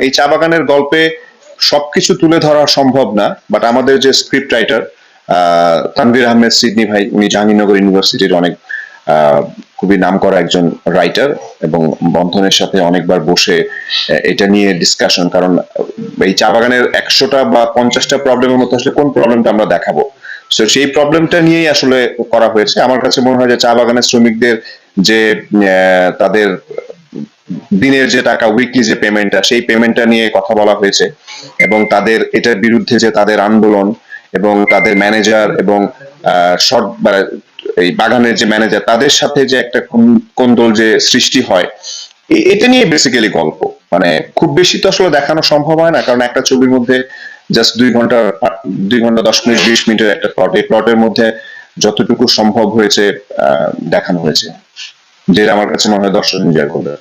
এই চা বাগানের গল্পে সবকিছু তুলে ধরা সম্ভব না, বাট আমাদের যে script writer Tanvir Ahmed Sydney ভাই, উনি জাহাঙ্গীরনগর ইউনিভার্সিটির অনেক খুবই নামকরা একজন রাইটার, এবং বন্ধনের সাথে অনেকবার বসে এটা নিয়ে ডিসকাশন, কারণ এই চা বাগানের 100টা বা 50টা প্রবলেমের মধ্যে আসলে কোন প্রবলেমটা আমরা দেখাবো, তো সেই প্রবলেমটা নিয়েই আসলে করা হয়েছে। আমার কাছে মনে হয় যে চা বাগানের শ্রমিকদের যে তাদের দিনের যে টাকা, উইকলি যে পেমেন্টটা, সেই পেমেন্টটা নিয়ে কথা বলা হয়েছে, এবং তাদের এটার বিরুদ্ধে যে তাদের আন্দোলন, এবং তাদের ম্যানেজার এবং এই বাগানের যে ম্যানেজার, তাদের সাথে যে একটা কোন্দল যে সৃষ্টি হয়, এটা নিয়ে বেসিক্যালি গল্প। মানে খুব বেশি তো আসলে দেখানো সম্ভব হয় না, কারণ একটা ছবির মধ্যে জাস্ট 2 ঘন্টা, 2 ঘন্টা 10 মিনিট 20 মিনিটের একটা প্লট, এই প্লটের মধ্যে যতটুকু সম্ভব হয়েছে দেখানো হয়েছে, যেটা আমার কাছে মনে হয় দর্শক এনজয় করবে।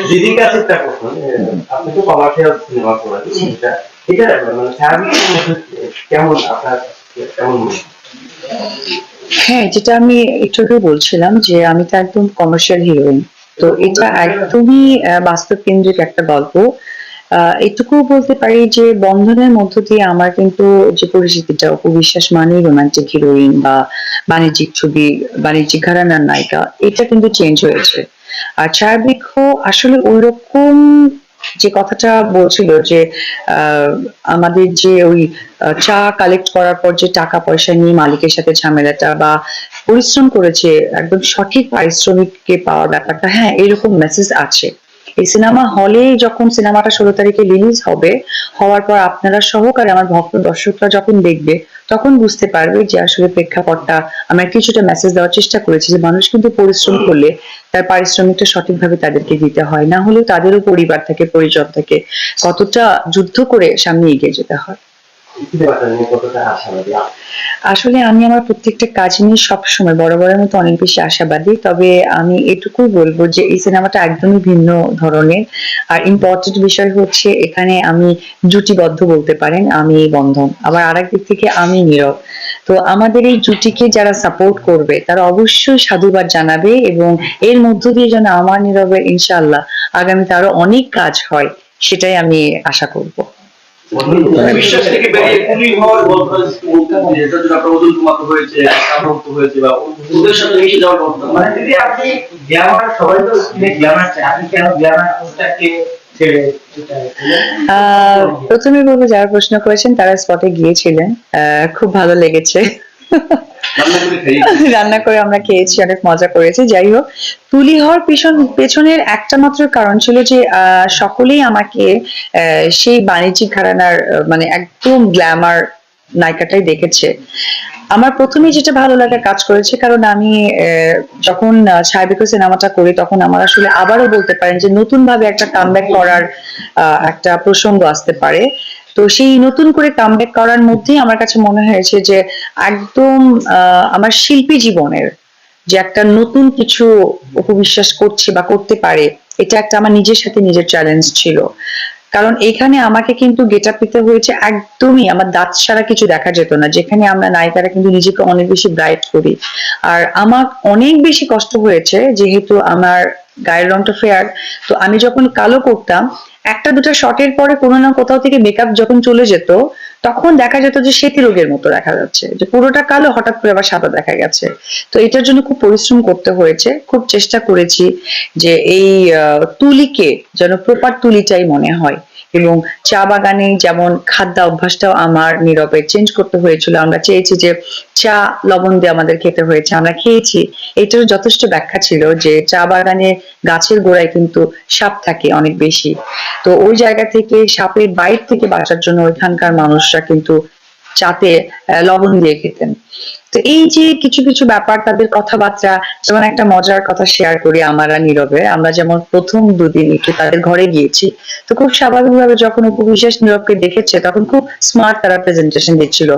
দিদির কাছে একটা প্রশ্ন, আপনি তো কমার্শিয়াল সিনেমা করেন, এটা মানে কেমন আপনার কেমন? হ্যাঁ, যেটা আমি একটু আগে বলছিলাম যে আমি তো একদম কমার্শিয়াল হিরোইন, তো এটা একদমই বাস্তব কেন্দ্রিক একটা গল্প। এটুকু বলতে পারি যে বন্ধনের মধ্য দিয়ে আমার কিন্তু যে পরিচিতিটা, অপু বিশ্বাস মানেই রোমান্টিক হিরোইন বা বাণিজ্যিক ছবি, বাণিজ্যিক ঘরানার নায়িকা, এটা কিন্তু চেঞ্জ হয়েছে। আর ছায়াবৃক্ষ আসলে ওইরকম যে কথাটা বলছিল যে আমাদের যে ওই চা কালেক্ট করার পর যে টাকা পয়সা নিয়ে মালিকের সাথে ঝামেলাটা, বা পরিশ্রম করেছে একদম সঠিক পারিশ্রমিককে পাওয়ার ব্যাপারটা, হ্যাঁ এরকম মেসেজ আছে। এই সিনেমা হলে যখন সিনেমাটা 16 তারিখে রিলিজ হবে, হওয়ার পর আপনারা সহকারে আমার ভক্ত দর্শকরা যখন দেখবে, তখন বুঝতে পারবে যে আসলে প্রেক্ষাপটটা আমরা কিছুটা মেসেজ দেওয়ার চেষ্টা করেছি, যে মানুষ কিন্তু পরিশ্রম করলে তার পারিশ্রমিকটা সঠিকভাবে তাদেরকে দিতে হয়, না হলেও তাদেরও পরিবার থেকে, পরিজন থেকে কতটা যুদ্ধ করে সামনে এগিয়ে যেতে হয়। আসলে আমি আমার প্রত্যেকটা কাজ নিয়ে সবসময় বরাবরের মতো অনেক বেশি আশাবাদী, তবে আমি এটুকু বলবো যে এই সিনেমাটা একদমই ভিন্ন ধরনের। আর ইম্পর্টেন্ট বিষয় হচ্ছে এখানে আমি জুটিবদ্ধ বলতে পারেন, আমি বন্ধন, আবার আরেক দিক থেকে আমি নীরব। তো আমাদের এই জুটিকে যারা সাপোর্ট করবে তারা অবশ্যই সাধুবাদ জানাবে, এবং এর মধ্য দিয়ে যেন আমার নীরবের ইনশাআল্লাহ আগামীতে আরো অনেক কাজ হয়, সেটাই আমি আশা করব। বিশ্বাস থেকে বেরিয়ে কুলি হওয়ার গল্প যেটা যেটা প্রবদল কুমার হয়েছে, আক্রান্ত হয়েছে, বা ওদের সাথে মিশে যাওয়ার গল্প, মানে যদি আপনি গ্ল্যামার, সবাই তো গ্ল্যামার চায়, আপনি কেন গ্ল্যামারটাকে ছেড়ে? প্রথমে বলবো যারা প্রশ্ন করেছেন তারা স্পটে গিয়েছিলেন, খুব ভালো লেগেছে। রান্না করে আমরা খেয়েছি, অনেক মজা করেছি। যাই হোক, তুলি হওয়ার পেছনের একটা মাত্র কারণ ছিল যে সকলেই আমাকে সেই বাণিজ্যিক ঘরানার মানে একদম গ্ল্যামার নায়িকাটাই দেখেছে। আমার প্রথমে যেটা ভালো লাগা কাজ করেছে, কারণ আমি যখন ছায়াবৃক্ষ সিনেমাটা করি তখন আমার আসলে আবারও বলতে পারেন যে নতুন ভাবে একটা কামব্যাক করার একটা প্রসঙ্গ আসতে পারে। তো সেই নতুন করে কামব্যাক করার মধ্যেই আমার কাছে মনে হয়েছে যে একদম আমার শিল্পী জীবনের যে একটা নতুন কিছু উপবিশ্বাস করছে বা করতে পারে, এটা একটা আমার নিজের সাথে নিজের চ্যালেঞ্জ ছিল। কারণ এখানে আমাকে কিন্তু গেট আপ নিতে হয়েছে একদমই আমার দাঁত ছাড়া কিছু দেখা যেত না, যেখানে আমরা নায়িকারা কিন্তু নিজেকে অনেক বেশি ব্রাইট করি। আর আমার অনেক বেশি কষ্ট হয়েছে যেহেতু আমার গায়ের রংটা ফেয়ার, তো আমি যখন কালো করতাম একটা দুটা শটের পরে কোনো না কোথাও থেকে মেকআপ যখন চলে যেত, তখন দেখা যেত যে শ্বেতি রোগের মতো দেখা যাচ্ছে, যে পুরোটা কালো হঠাৎ করে আবার সাদা দেখা গেছে। তো এটার জন্য খুব পরিশ্রম করতে হয়েছে, খুব চেষ্টা করেছি যে এই তুলিকে যেন প্রপার তুলিটাই মনে হয়। এবং চা বাগানে যেমন খাদ্য অভ্যাসটাও আমার নীরবে চেঞ্জ করতে হয়েছিল, আমরা চেয়েছি যে চা লবণ দিয়ে আমাদের খেতে হয়েছে, আমরা খেয়েছি। এটার যথেষ্ট ব্যাখ্যা ছিল যে চা বাগানে গাছের গোড়ায় কিন্তু সাপ থাকে অনেক বেশি, তো ওই জায়গা থেকে সাপের বাইট থেকে বাঁচার জন্য ওইখানকার মানুষরা কিন্তু চাতে লবণ দিয়ে খেতেন। তো এই যে কিছু কিছু ব্যাপার, তাদের কথাবার্তা, যেমন একটা মজার কথা শেয়ার করি আমার আর নীরবে, আমরা যেমন প্রথম দুদিন একটু তাদের ঘরে গিয়েছি, তো খুব স্বাভাবিকভাবে যখন উপবিশ্বাস নীরবকে দেখেছে তখন খুব স্মার্ট তারা প্রেজেন্টেশন দিচ্ছিল।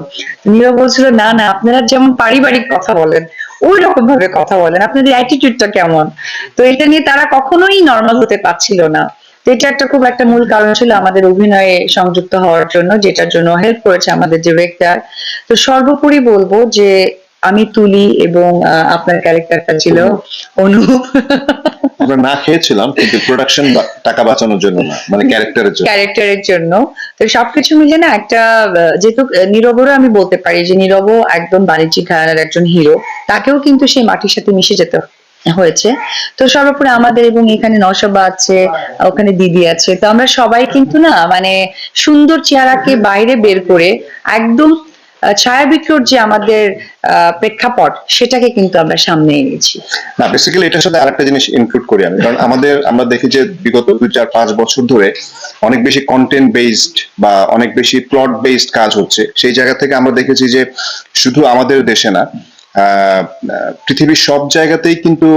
নীরব বলছিল, না না আপনারা যেমন পারিবারিক কথা বলেন ওই রকম ভাবে কথা বলেন, আপনাদের অ্যাটিটিউডটা কেমন। তো এটা নিয়ে তারা কখনোই নর্মাল হতে পারছিল না। তো এটা একটা খুব একটা মূল কারণ ছিল আমাদের অভিনয়ে সংযুক্ত হওয়ার জন্য, যেটার জন্য হেল্প করেছে আমাদের ডিরেক্টর। তো সর্বোপরি বলবো যে আমি তুলি এবং আপনার ক্যারেক্টারটা ছিল অনুপ। আমরা না খেয়েছিলাম কিন্তু প্রোডাকশন টাকা বাঁচানোর জন্য না, মানে ক্যারেক্টারের জন্য। ক্যারেক্টারের জন্য। তো সবকিছু মিলে না একটা যেহেতু নীরবেরও আমি বলতে পারি যে নীরবও একদম বাণিজ্যিক ঘরানার একজন হিরো, তাকেও কিন্তু সেই মাটির সাথে মিশে যেতে হয়েছে। তো সর্বোপরি আমাদের, এবং এখানে নশাবা আছে, ওখানে দিদি আছে, তো আমরা সবাই কিন্তু না মানে সুন্দর চেহারাকে বাইরে বের করে একদম ছায়াবিক্রর যে আমাদের প্রেক্ষাপট, সেটাকে কিন্তু আমরা সামনে এনেছি। না, বেসিক্যালি এটার সাথে আরেকটা জিনিস ইনক্লুড করি আমি, কারণ আমরা দেখি যে বিগত 2, 4, 5 বছর ধরে অনেক বেশি কন্টেন্ট বেসড বা অনেক বেশি প্লট বেসড কাজ হচ্ছে। সেই জায়গা থেকে আমরা দেখেছি যে শুধু আমাদের দেশে না, পৃথিবীর সব জায়গাতেই কিন্তু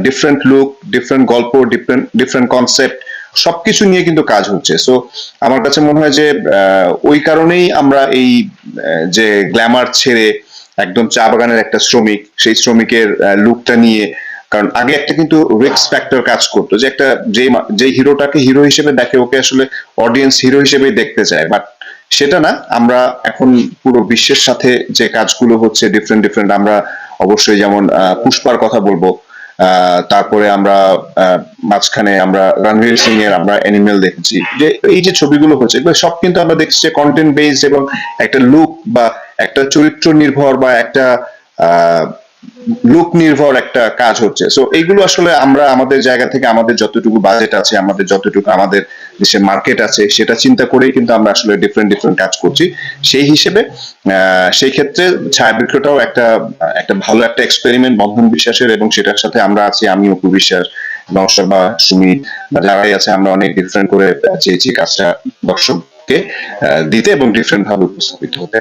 ডিফারেন্ট লুক, ডিফারেন্ট গল্প, ডিফারেন্ট কনসেপ্ট সবকিছু নিয়ে কিন্তু কাজ হচ্ছে। সো আমার কাছে মনে হয় যে ওই কারণেই আমরা এই যে গ্ল্যামার ছেড়ে একদম চা বাগানের একটা শ্রমিক, সেই শ্রমিকের লুকটা নিয়ে, কারণ আগে একটা কিন্তু রিস্ক ফ্যাক্টর কাজ করতো যে একটা যে হিরোটাকে হিরো হিসেবে দেখে ওকে আসলে অডিয়েন্স হিরো হিসেবেই দেখতে চায়, বাট সেটা না। আমরা এখন পুরো বিশ্বের সাথে যে কাজগুলো হচ্ছে ডিফারেন্ট, আমরা অবশ্যই যেমন পুষ্পার কথা বলবো, তারপরে আমরা মাঝখানে আমরা রণবীর সিং এর আমরা অ্যানিমেল দেখেছি, যে এই যে ছবিগুলো হচ্ছে এগুলো সব কিন্তু আমরা দেখছি যে কন্টেন্ট বেসড এবং একটা লুক বা একটা চরিত্র নির্ভর বা একটা লুক নির্ভর একটা কাজ হচ্ছে। সো এইগুলো আসলে আমরা আমাদের জায়গা থেকে আমাদের যতটুকু বাজেট আছে, আমাদের যতটুকু আমাদের দেশের মার্কেট আছে, সেটা চিন্তা করেই কিন্তু আমরা আসলে ডিফারেন্ট কাজ করছি। সেই হিসেবে সেই ক্ষেত্রে ছায়াবৃক্ষটাও একটা একটা ভালো একটা এক্সপেরিমেন্ট বন্ধন বিশ্বাসের, এবং সেটার সাথে আমরা আছি, আমি অপু বিশ্বাস, নওশাদ বা সুমিত বা যারাই আছে, আমরা অনেক ডিফারেন্ট করে চেয়েছি কাজটা দর্শককে দিতে এবং ডিফারেন্ট ভাবে উপস্থাপিত হতে।